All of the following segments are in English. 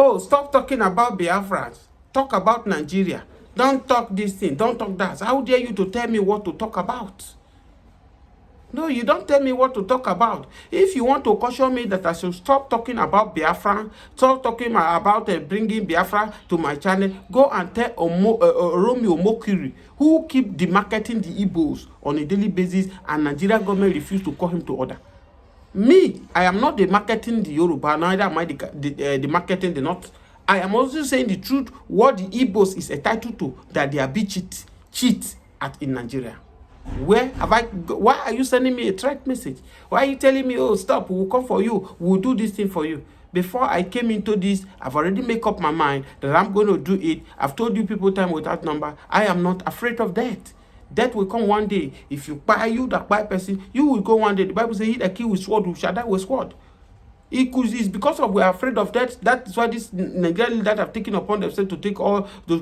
oh, stop talking about Biafra. Talk about Nigeria. Don't talk this thing. Don't talk that. How dare you to tell me what to talk about? No, you don't tell me what to talk about. If you want to caution me that I should stop talking about Biafra, stop talking about bringing Biafra to my channel, go and tell Romeo Mokiri, who keep demarketing the Igbos on a daily basis, and Nigeria government refuse to call him to order. Me, I am not demarketing the Yoruba, neither am I demarketing the North. I am also saying the truth, what the Igbos is entitled to, that they are being cheat at in Nigeria. Why are you sending me a threat message? Why are you telling me, oh, stop, we'll come for you, we'll do this thing for you? Before I came into this, I've already made up my mind that I'm going to do it. I've told you people time without number, I am not afraid of death. Death will come one day. If you buy you, that buy person, you will go one day. The Bible says, he that kill with sword will shall die with sword. It's because of we are afraid of that. That's why this Nigerian that have taken upon themselves to take all to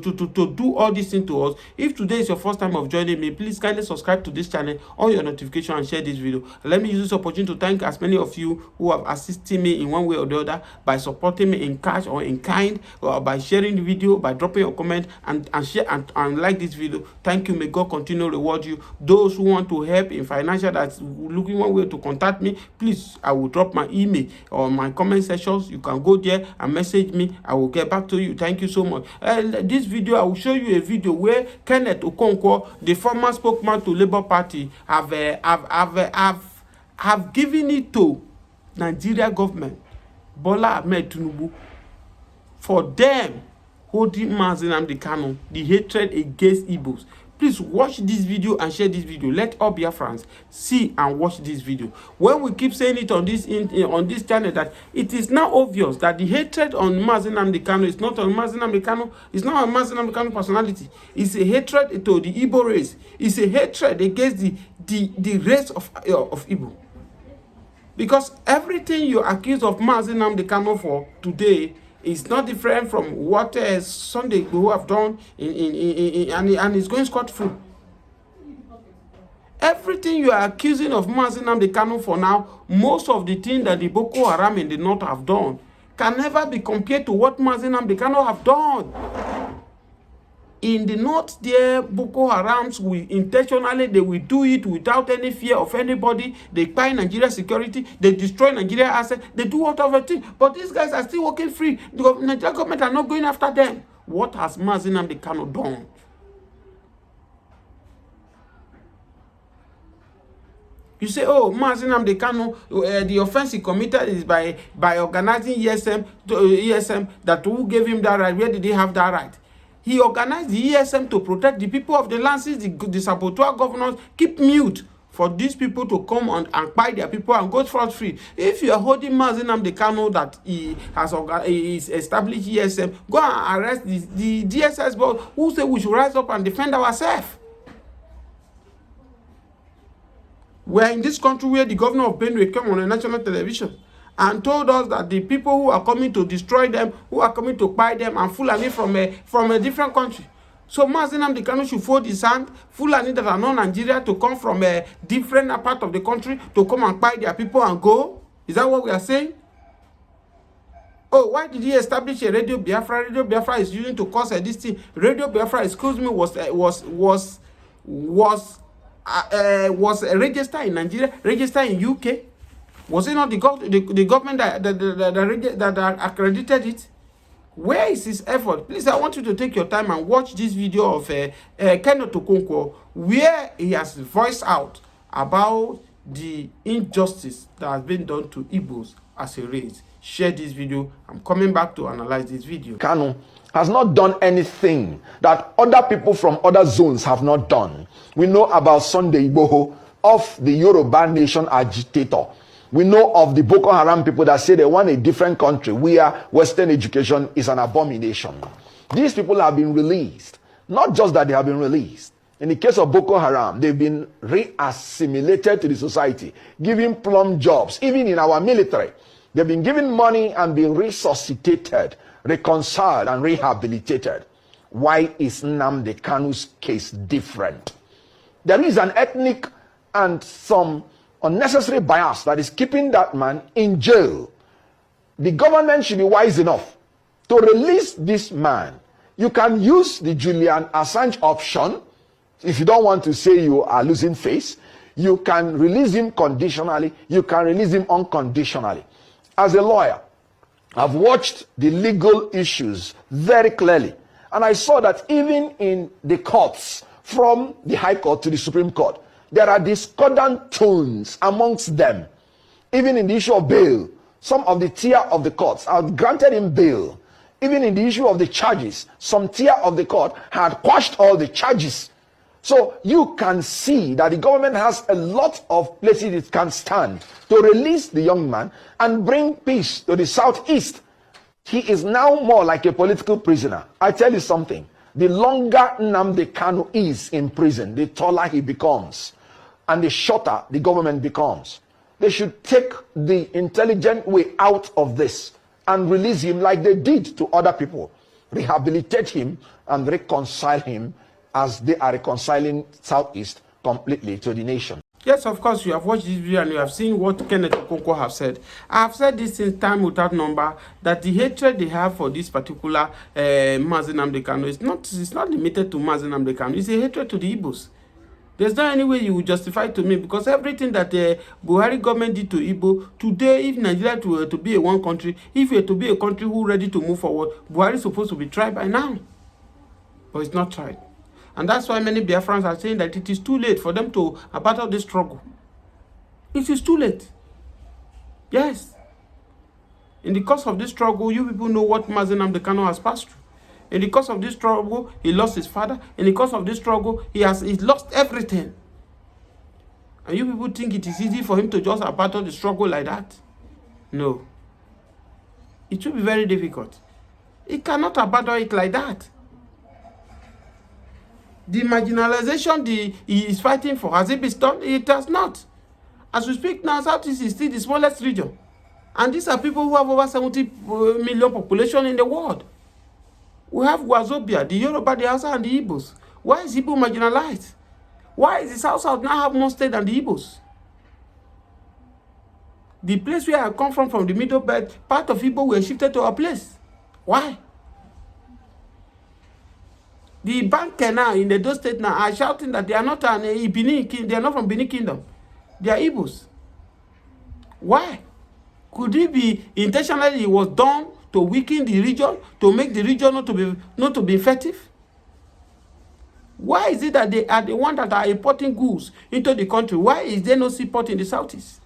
do all these things to us. If today is your first time of joining me, please kindly subscribe to this channel, on your notification, and share this video. Let me use this opportunity to thank as many of you who have assisted me in one way or the other by supporting me in cash or in kind, or by sharing the video, by dropping your comment and share and like this video. Thank you. May God continue to reward you. Those who want to help in financial, that's looking one way to contact me, please, I will drop my email or my comment sections. You can go there and message me. I will get back to you. Thank you so much. This video, I will show you a video where Kenneth Okonkwo, the former spokesman to Labour Party, have given it to Nigeria government, Bola Ahmed Tinubu, for them holding Nnamdi Kanu, the hatred against Igbos. Please watch this video and share this video. Let all Biafrans see and watch this video. When we keep saying it on this channel, that it is now obvious that the hatred on Nnamdi Kanu is not on Nnamdi Kanu. It's not on Nnamdi Kanu personality. It's a hatred to the Igbo race. It's a hatred against the race of Igbo. Because everything you accuse of Nnamdi Kanu for today is not different from what Sunday Igbo have done and it's going scot-free. Everything you are accusing of Nnamdi Kanu for now, most of the things that the Boko Haram in the north have done can never be compared to what Nnamdi Kanu have done. In the north there, Boko Harams will intentionally, they will do it without any fear of anybody. They buy Nigeria security, they destroy Nigeria assets, they do whatever thing. But these guys are still working free. The Nigerian government are not going after them. What has Nnamdi Kanu done? You say, oh, Nnamdi Kanu, the offense he committed is by organizing ESM, that who gave him that right? Where did he have that right? He organized the ESM to protect the people of the land, since the saboteur governors keep mute for these people to come and buy their people and go fraud free. If you are holding Nnamdi Kanu that he has established ESM, go and arrest the DSS board who say we should rise up and defend ourselves. We are in this country where the governor of Benue came on a national television and told us that the people who are coming to destroy them, who are coming to buy them, and Fulani from a different country. So Nnamdi Kanu should fold his hand, Fulani that are not Nigeria, to come from a different part of the country to come and buy their people and go? Is that what we are saying? Oh, why did he establish a Radio Biafra? Radio Biafra is using to cause this thing. Radio Biafra, excuse me, was registered in Nigeria, registered in UK. Was it not the government that accredited it? Where is his effort? Please, I want you to take your time and watch this video of Kenneth Okonkwo, where he has voiced out about the injustice that has been done to Igbos as a race. Share this video. I'm coming back to analyze this video. Kanu has not done anything that other people from other zones have not done. We know about Sunday Igboho, of the Yoruba nation agitator. We know of the Boko Haram people that say they want a different country where Western education is an abomination. These people have been released. Not just that they have been released. In the case of Boko Haram, they've been re-assimilated to the society, given plum jobs, even in our military. They've been given money and been resuscitated, reconciled, and rehabilitated. Why is Nnamdi Kanu's case different? There is an ethnic and some unnecessary bias that is keeping that man in jail. The government should be wise enough to release this man. You can use the Julian Assange option. If you don't want to say you are losing face, you can release him conditionally. You can release him unconditionally. As a lawyer, I've watched the legal issues very clearly. And I saw that even in the courts, from the High Court to the Supreme Court, there are discordant tones amongst them. Even in the issue of bail, some of the tier of the courts had granted him bail. Even in the issue of the charges, some tier of the court had quashed all the charges. So you can see that the government has a lot of places it can stand to release the young man and bring peace to the southeast. He is now more like a political prisoner. I tell you something, the longer Nnamdi Kanu is in prison, the taller he becomes and the shorter the government becomes. They should take the intelligent way out of this and release him like they did to other people. Rehabilitate him and reconcile him as they are reconciling Southeast completely to the nation. Yes, of course, you have watched this video and you have seen what Kenneth Okonkwo have said. I have said this since time without number, that the hatred they have for this particular Nnamdi Kanu is not limited to Nnamdi Kanu. It's a hatred to the Igbos. There's not any way you will justify it to me, because everything that the Buhari government did to Igbo, today, if Nigeria were to be a one country, if we were to be a country who ready to move forward, Buhari is supposed to be tried by now. But it's not tried. And that's why many Biafrans are saying that it is too late for them to battle this struggle. It is too late. Yes. In the course of this struggle, you people know what Nnamdi Kanu has passed through. In the course of this struggle, he lost his father. In the course of this struggle, he's lost everything. And you people think it is easy for him to just battle the struggle like that? No. It will be very difficult. He cannot battle it like that. The marginalization he is fighting for, has it been done? It has not. As we speak now, Southeast is still the smallest region. And these are people who have over 70 million population in the world. We have Wazobia, the Yoruba, the Hausa, and the Igbos. Why is Igbo marginalized? Why is the South now have more state than the Igbos? The place where I come from the Middle Belt, part of Igbo were shifted to our place. Why? The banker now in the Edo State now are shouting that they are not they are not from Benin Kingdom. They are Igbos. Why? Could it be intentionally it was done to weaken the region, to make the region not to be effective? Why is it that they are the ones that are importing goods into the country? Why is there no seaport in the Southeast?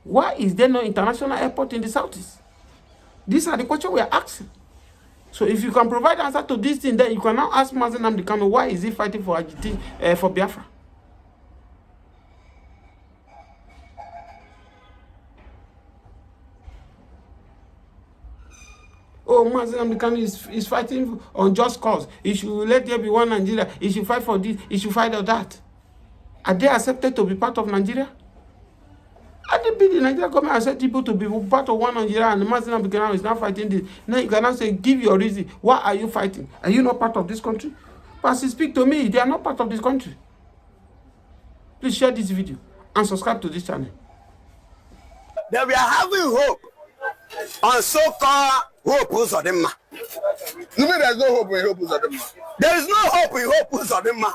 Why is there no international airport in the Southeast? These are the questions we are asking. So if you can provide answer to this thing, then you can now ask Nnamdi Kanu, why is he fighting for for Biafra? Oh, Nnamdi Kanu is fighting on just cause. He should let there be one Nigeria. He should fight for this. He should fight for that. Are they accepted to be part of Nigeria? Are they the Nigerian government accept people to be part of one Nigeria, and Nnamdi Kanu is now fighting this? Now you can now say, give your reason. Why are you fighting? Are you not part of this country? But speak to me, they are not part of this country. Please share this video and subscribe to this channel. That we are having hope on so-called hope Uzodinma. You mean there's no hope in hope Uzodinma? There is no hope in hope Uzodinma.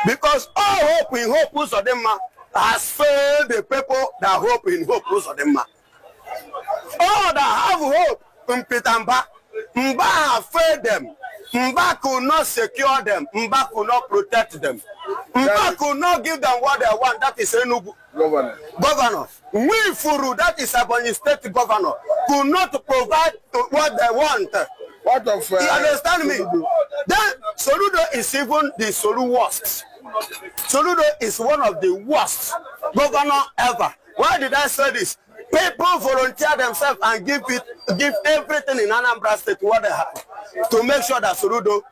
Because all hope in hope Uzodinma has failed the people that hope in hope Uzodinma. All that have hope in Pitamba, Mba have failed them. Mba could not secure them. Mba could not protect them. Mba could not give them what they want. That is Enugu governor. We Furu, that is Ebonyi State governor, could not provide what they want. What of You understand me? Soludo? Then Soludo is even the worst. Soludo is one of the worst governor ever. Why did I say this? People volunteer themselves and give everything in Anambra State what they have to make sure that Soludo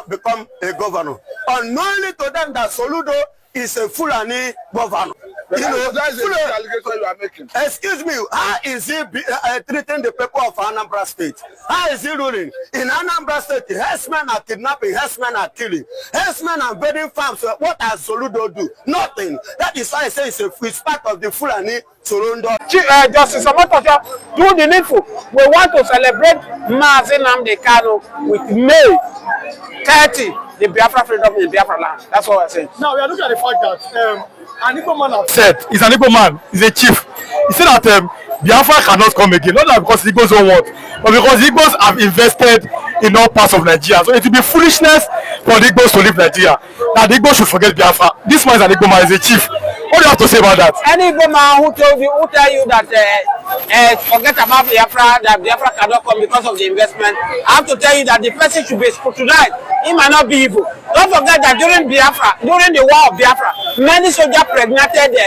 become a governor. Unknowingly to them that Soludo is a Fulani governor. You know, that's the allegation you are making. Excuse me, how is he treating the people of Anambra State? How is he ruling? In Anambra State, herdsmen are kidnapping, herdsmen are killing, herdsmen are invading farms. What does Soludo do? Nothing. That is why I say it's part of the Fulani Justice Omotoso, do the needful. We want to celebrate Nnamdi Kanu with May 30, the Biafra freedom in Biafra land. That's what we're saying. Now, we are looking at the fact that an Igbo man has said, he's an Igbo man, he's a chief. He said that Biafra cannot come again, not that because Igbos don't want, but because Igbos have invested in all parts of Nigeria. So it will be foolishness for the Igbos to leave Nigeria. That the Igbos should forget Biafra. This man is an Igbo man, he's a chief. What do you have to say about that? Any Igbo man who tell you that forget about Biafra, that Biafra cannot come because of the investment, I have to tell you that the person should be scrutinized. He might not be Igbo. Don't forget that during the war of Biafra, many soldiers pregnated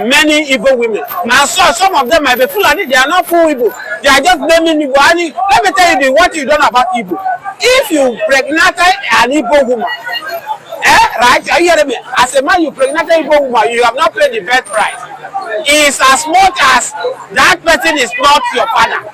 many Igbo women. And so some of them might be Fulani, they are not full Igbo. They are just blaming Igbo. And let me tell you what you don't know about Igbo. If you pregnated an Igbo woman, right? Are you hearing me? As a man, you pregnated Igbo woman, you have not paid the birth price. It's as much as that person is not your father.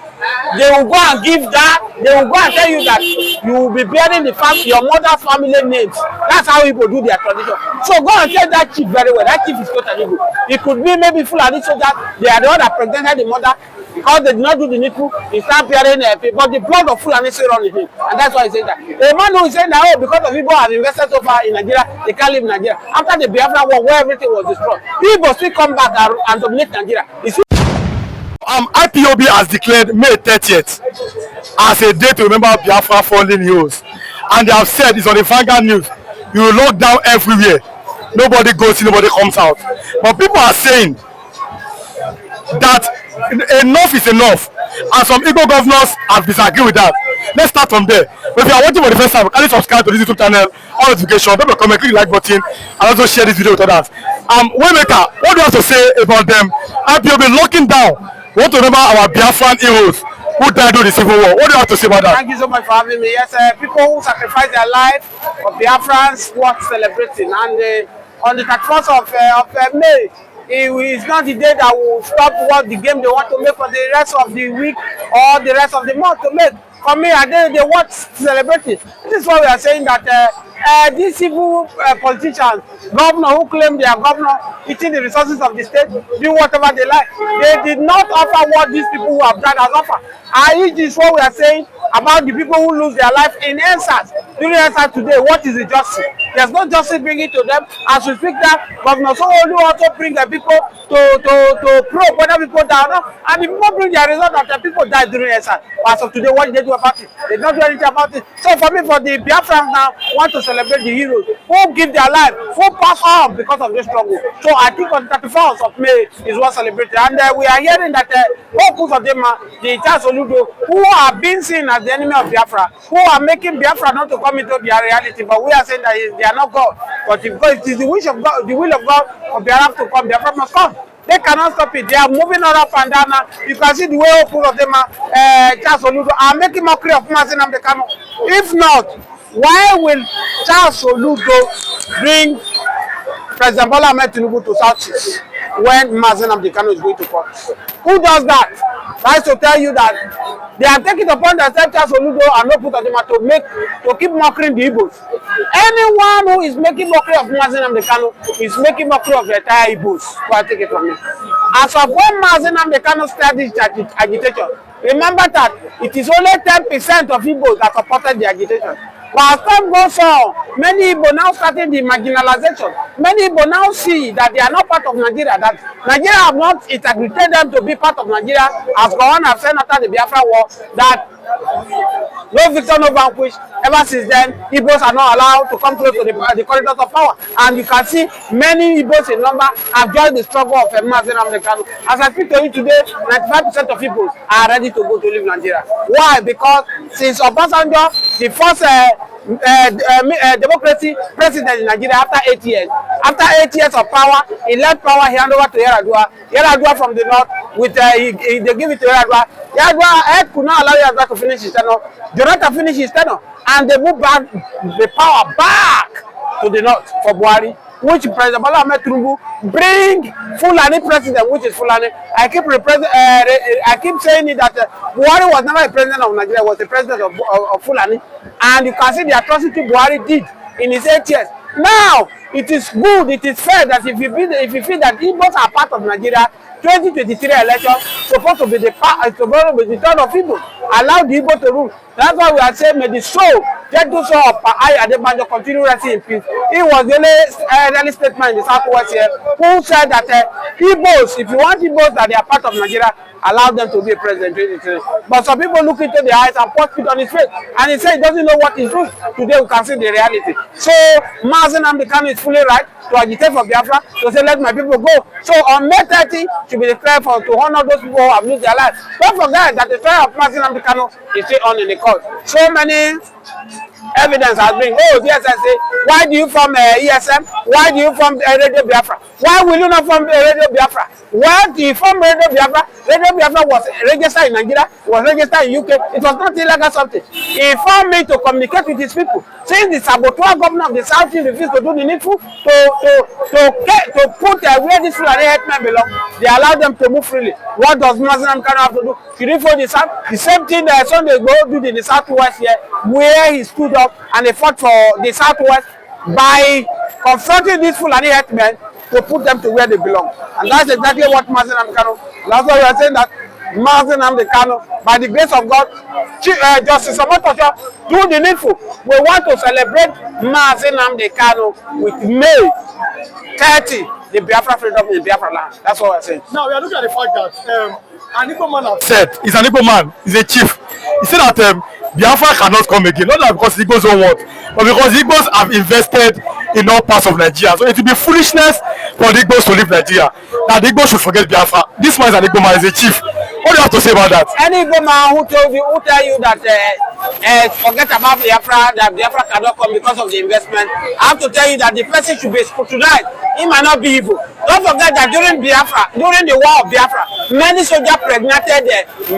They will go and give that. They will go and tell you that you will be bearing your mother's family names. That's how people do their tradition. So go and tell that chief very well. That chief is totally good. It could be maybe Fulani soldiers. They are the one that pregnant the mother because they did not do the needful. He start bearing but the blood of Fulani still running him, and that's why he said that. A man who is saying that because of people have invested so far in Nigeria, they can't leave Nigeria. After the Biafra war, where everything was destroyed, people still come back and dominate Nigeria. IPOB has declared May 30th as a day to remember Biafra fallen heroes. And they have said, it's on the Vanguard News, you will lock down everywhere. Nobody goes in, nobody comes out. But people are saying that enough is enough. And some Igbo governors have disagreed with that. Let's start from there. But if you are watching for the first time, kindly subscribe to this YouTube channel, all notifications, don't comment, click the like button, and also share this video with others. Waymaker, what do you have to say about them? IPOB locking down. We want to remember our Biafran heroes who died during the Civil War. What do you have to say about that? Thank you so much for having me. Yes, people who sacrificed their life for Biafrans worth celebrating. And on the 31st of May, it is not the day that will stop what the game they want to make for the rest of the week or the rest of the month to make. For me, they want celebrating. This is why we are saying that these evil politicians, governor who claim they are governor, eating the resources of the state, do whatever they like. They did not offer what these people who have done has offered. And this is what we are saying about the people who lose their life in answers. During answers today, what is the justice? There's no justice bringing to them. As we speak that, Governor Sanwo-Olu also bring the people to probe whether people die or not. And the people bring their result after people died during answers. As of today, what did they do about it? They did not do anything about it. So for me, for the Biafrans now, want to celebrate the heroes who give their life, who pass on because of this struggle. So I think on 31st of May is what celebrated. And we are hearing that most of them, the Charles Oludo, who are being seen as the enemy of Biafra, who are making Biafra not to come into their reality, but we are saying that they are not God. But if God, it is the wish of God, the will of God for Biafra to come, Biafra must come. They cannot stop it. They are moving all up and down. You can see the way all of them Charles Oludo are making mockery of Nnamdi Kanu. If not, why will Charles Oludo bring President Bola Ahmed Tinubu to Southeast when Nnamdi Kanu is going to court? Who does that? That's to tell you that they are taking upon themselves Charles Oludo and no put on them to keep mocking the Igbos. Anyone who is making mockery of Nnamdi Kanu is making mockery of the entire Igbos. Go and take it from me. As of when Nnamdi Kanu started this agitation, remember that it is only 10% of Igbos that supported the agitation. But as time goes on, many Igbo now starting the marginalization. Many Igbo now see that they are not part of Nigeria, that Nigeria have not integrated them to be part of Nigeria, as Gowon have said after the Biafra war, that no victor, no vanquish. Ever since then, Igbos are not allowed to come close to the corridors of power. And you can see many Igbos in number have joined the struggle of Nnamdi Kanu. As I speak to you today, 95% of Igbos are ready to go to leave Nigeria. Why? Because since Obasanjo, the first democracy president in Nigeria after 8 years. After 8 years of power, he left power, he handed over to Yar'Adua. Yar'Adua from the north, with they give it to Yar'Adua. Yar'Adua could not allow Yar'Adua to finish his tenure. Jonathan finished his tenure, and they moved back the power back to the north for Buhari, which President Bola Ahmed Tinubu bring Fulani president, which is Fulani. I keep saying it that Buhari was never a president of Nigeria, was a president of Fulani. And you can see the atrocity Buhari did in his 8 years. Now, it is good, it is fair that if you feel that Igbos are part of Nigeria, 2023 election supposed to be the turn of Igbo. Allow the Igbo to rule. That's why we are saying, may the soul, gentle soul of I Adebanjo continue resting in peace. It was the early statement in the Southwest here who said that Igbos, if you want Igbos that they are part of Nigeria, allow them to be a president. But some people look into the eyes and pour spit on his face, and he said he doesn't know what he's doing. Today we can see the reality. So Nnamdi Kanu is fully right to agitate for Biafra, to say let my people go. So on May 30 should be declared for to honor those people who have lose their lives. Don't forget that the trial of Nnamdi Kanu is still on in the court. So many evidence has been, oh, yes, I say, why do you from ESM? Why do you from Radio Biafra? Why will you not from Radio Biafra? Why do you from Radio Biafra? Radio Biafra was registered in Nigeria, was registered in UK. It was not illegal something. He informed me to communicate with his people. Since the saboteur governor of the South refused to do the needful to put where this Fulani headmen belong, they allow them to move freely. What does Nnamdi Kanu have to do? He did for the South. The same thing that Sunday Igboho did in the Southwest here, where he stood up and he fought for the Southwest by confronting these Fulani headmen to put them to where they belong. And that's exactly what Nnamdi Kanu. That's why we are saying that Nnamdi Kanu, by the grace of God, Justice Omotoso, do the needful. We want to celebrate Nnamdi Kanu with May 30, the Biafra freedom in Biafra land. That's what we're saying. Now we are looking at the fact that an Igbo man has said, he's an Igbo man, he's a chief. He said that Biafra cannot come again, not that because Igbos don't want, but because Igbos have invested in all parts of Nigeria. So it will be foolishness for the Igbos to leave Nigeria. That the Igbos should forget Biafra. This man is an Igbo man, is a chief. What do you have to say about that? Any Igbo man who tell you that forget about Biafra, that Biafra cannot come because of the investment, I have to tell you that the person should be tonight. He might not be Igbo. Don't forget that during the war of Biafra, many soldiers pregnated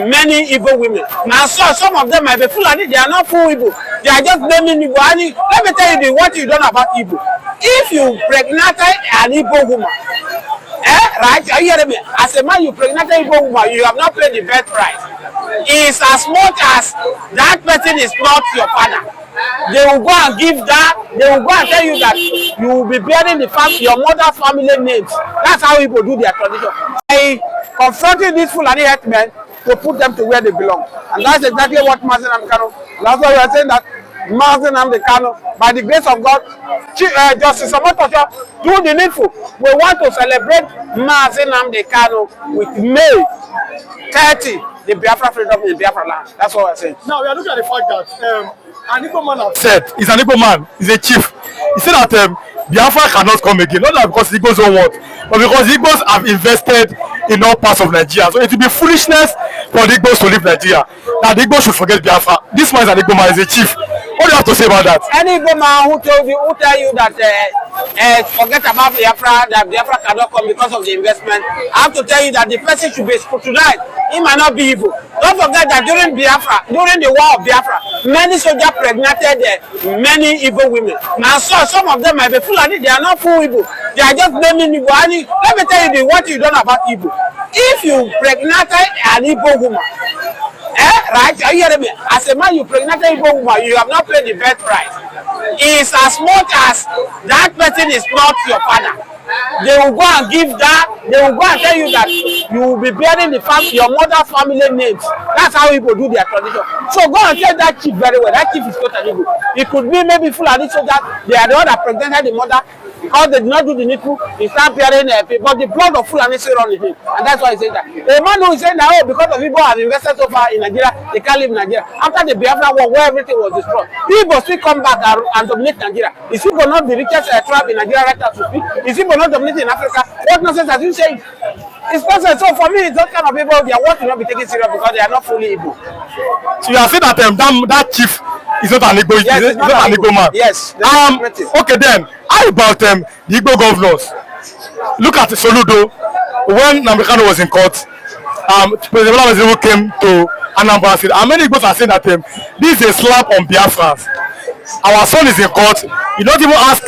many Igbo women. Now, so some of them might be Fulani, they are not full Igbo. They are just naming Igbo. And let me tell you what you don't know about Igbo. If you pregnated an Igbo woman, right? Are you hearing me? As a man, you pregnated Igbo woman, you have not paid the birth price. It's as much as that person is not your father. They will go and give that, they will go and tell you that you will be bearing your mother's family names. That's how people do their tradition. By confronting these Fulani headmen to put them to where they belong. And that's exactly what Nnamdi Kanu. That's why we are saying that Nnamdi Kanu, by the grace of God, Justice Omotoso, do the needful. We want to celebrate Nnamdi Kanu with May 30, the Biafra freedom in Biafra land. That's what we're saying. Now we are looking at the fact that an Igbo man has said, he's an Igbo man, he's a chief. He said that Biafra cannot come again, not that because Igbos don't want, but because Igbos have invested in all parts of Nigeria. So it will be foolishness for the Igbos to leave Nigeria. That the Igbos should forget Biafra. This man is an Igbo man, is a chief. What do you have to say about that? Any Igbo man who tell you that forget about Biafra, that Biafra cannot come because of the investment, I have to tell you that the person should be tonight. He might not be Igbo. Don't forget that during the war of Biafra, many soldiers pregnated many Igbo women. Now, so some of them might be Fulani, they are not full Igbo. They are just naming Igbo. And let me tell you what you don't know about Igbo. If you pregnated an Igbo woman, right? Are you hearing me? As a man, you pregnated Igbo woman, you have not paid the birth price. It's as much as that person is not your father. They will go and give that, they will go and tell you that you will be bearing your mother's family names. That's how people do their tradition. So go and tell that chief very well. That chief is totally good. It could be maybe Fulani so that they are the one that pregnanted the mother. Because they did not do the needful, he started bearing but the blood of Fulani still running him. And that's why he said that. A man who is saying that, oh, because of people have invested so far in Nigeria, they can't leave Nigeria. After the Biafra war, where everything was destroyed, people still come back and dominate Nigeria. Is Igbo not the richest tribe in Nigeria right now to speak? Is Igbo not dominating in Africa? What nonsense are you saying? It's nonsense. So for me, those kind of people, their work will not be taken serious because they are not fully Igbo. So you are saying that that chief is not an Igbo, yes, he's not an Igbo man. Yes. Okay then, how about the Igbo governors? Look at Soludo. When Nnamdi Kanu was in court, President Nnamdi came to Anambra State, and many Igbos are saying that this is a slap on Biafrans. Our son is in court. You don't even ask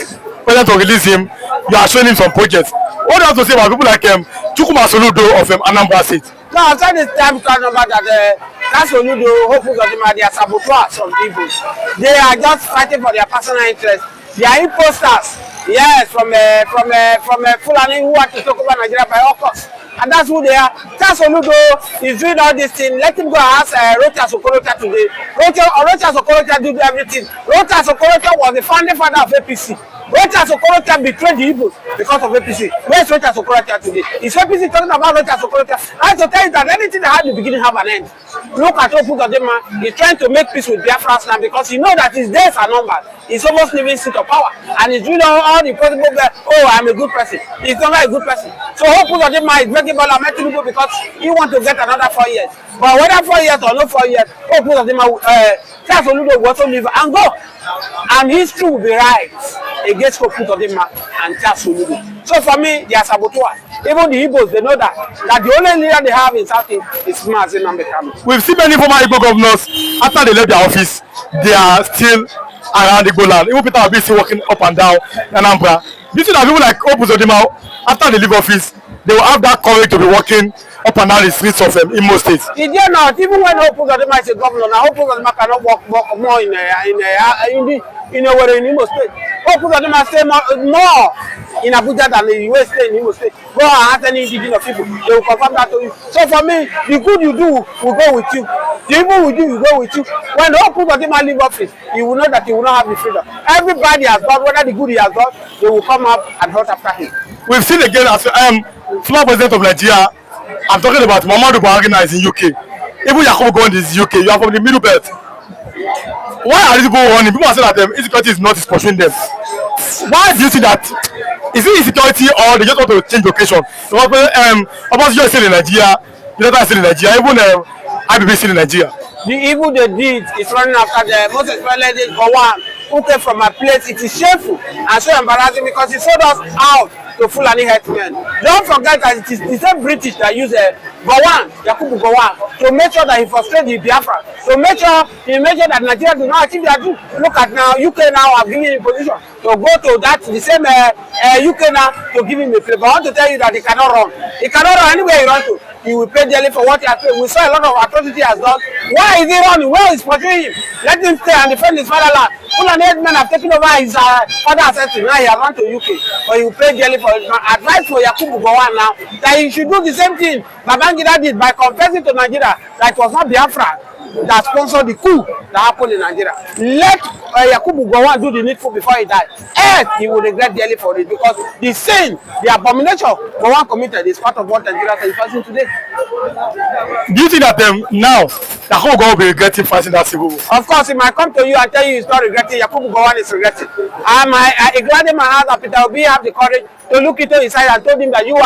President to release him. You are showing him some projects. What do you have to say about people like Chukuma Soludo of Anambra State? No, I'm saying this time to remember that that's when you do hopefully they are saboteurs from people. They are just fighting for their personal interest. They are imposters. Yes, from Fulani who want to take over Nigeria by all costs. And that's who they are. Charles Oludo is doing all this thing. Let him go and ask Rochas Okorocha today. Rochas Okorocha did everything. Rochas Okorocha was the founding father of APC. Rochas Okorocha betrayed the Igbos because of APC. Where's Rochas Okorocha today? Is APC talking about Rochas Okorocha? I have to tell you that anything that had the beginning have an end. Look at Okonkwo. He's trying to make peace with Biafra now because he knows that his days are numbered. He's almost leaving seat of power. And he's doing all the possible, oh, I'm a good person. He's not a good person. So Okonkwo is making Bola Tinubu because he wants to get another 4 years. But whether 4 years or no 4 years, Okonkwo Charles Oludo will also leave and go. And history will be right against Okonkwo and Charles Oludo. So for me, they are saboteurs. Even the Igbos, they know that the only leader they have in South is Nnamdi Kanu. We've seen many former Igbo governors, after they left their office, they are still around Igbo land. Even Peter Obi is still walking up and down Anambra. You see that people like Okonkwo, after they leave office, they will have that courage to be walking up and down the streets of Imo State. He did not. Even when Okonkwo is a governor, now Okonkwo cannot walk more in Imo State. Okonkwo stay more in Abuja than the US stay in Imo State. Go and ask any indigenous people, they will confirm that to you. So for me, the good you do will go with you. The evil you do will go with you. When Okonkwo leave office, you will know that you will not have the freedom. Everybody has done, whether the good he has done, they will come up and vote after him. We've seen again as former president of Nigeria. I'm talking about Muhammadu Buhari now is in UK. Even Yakubu Gowon is UK. You are from the Middle Belt. Why are these people running? People are saying that insecurity is not pursuing them. Why do you see that? Is it insecurity or they just want to change location? So, opposition is still in Nigeria. The other is still in Nigeria. Even IBB is still in Nigeria. The evil they did is running after the most especially Gowon who came from a place. It is shameful and so embarrassing because he sold us out to Fulani herdsmen. Don't forget that it is the same British that use Gowon, Yakubu Gowon, to make sure that he frustrates the Biafra. To make sure that Nigeria do not achieve their dream. Look at now, UK now have given him position to go to that the same UK now to give him a favor. I want to tell you that he cannot run. He cannot run anywhere he runs to. He will pay dearly for what he has done. We saw a lot of atrocity he has done. Why is he running? Where is pursuing him? Let him stay and defend his fatherland. Fulani headsmen have taken over his father's ancestry. Now he has run to UK. But he will pay dearly for it. Advice for Yakubu Gowon now that he should do the same thing Babangida did by confessing to Nigeria that it was not Biafra that sponsored the coup that happened in Nigeria. Let Yakubu Gowon do the needful before he died. Else he will regret dearly for it because the sin, the abomination Gowon committed is part of what Nigeria is facing today. Do you think that now Yakubu Gowon will be regretting fighting that civil war? Of course, he might come to you and tell you he's not regretting. Yakubu Gowon is regretting. I gladden my heart that Peter Obi have the courage to look into his eyes and told him that you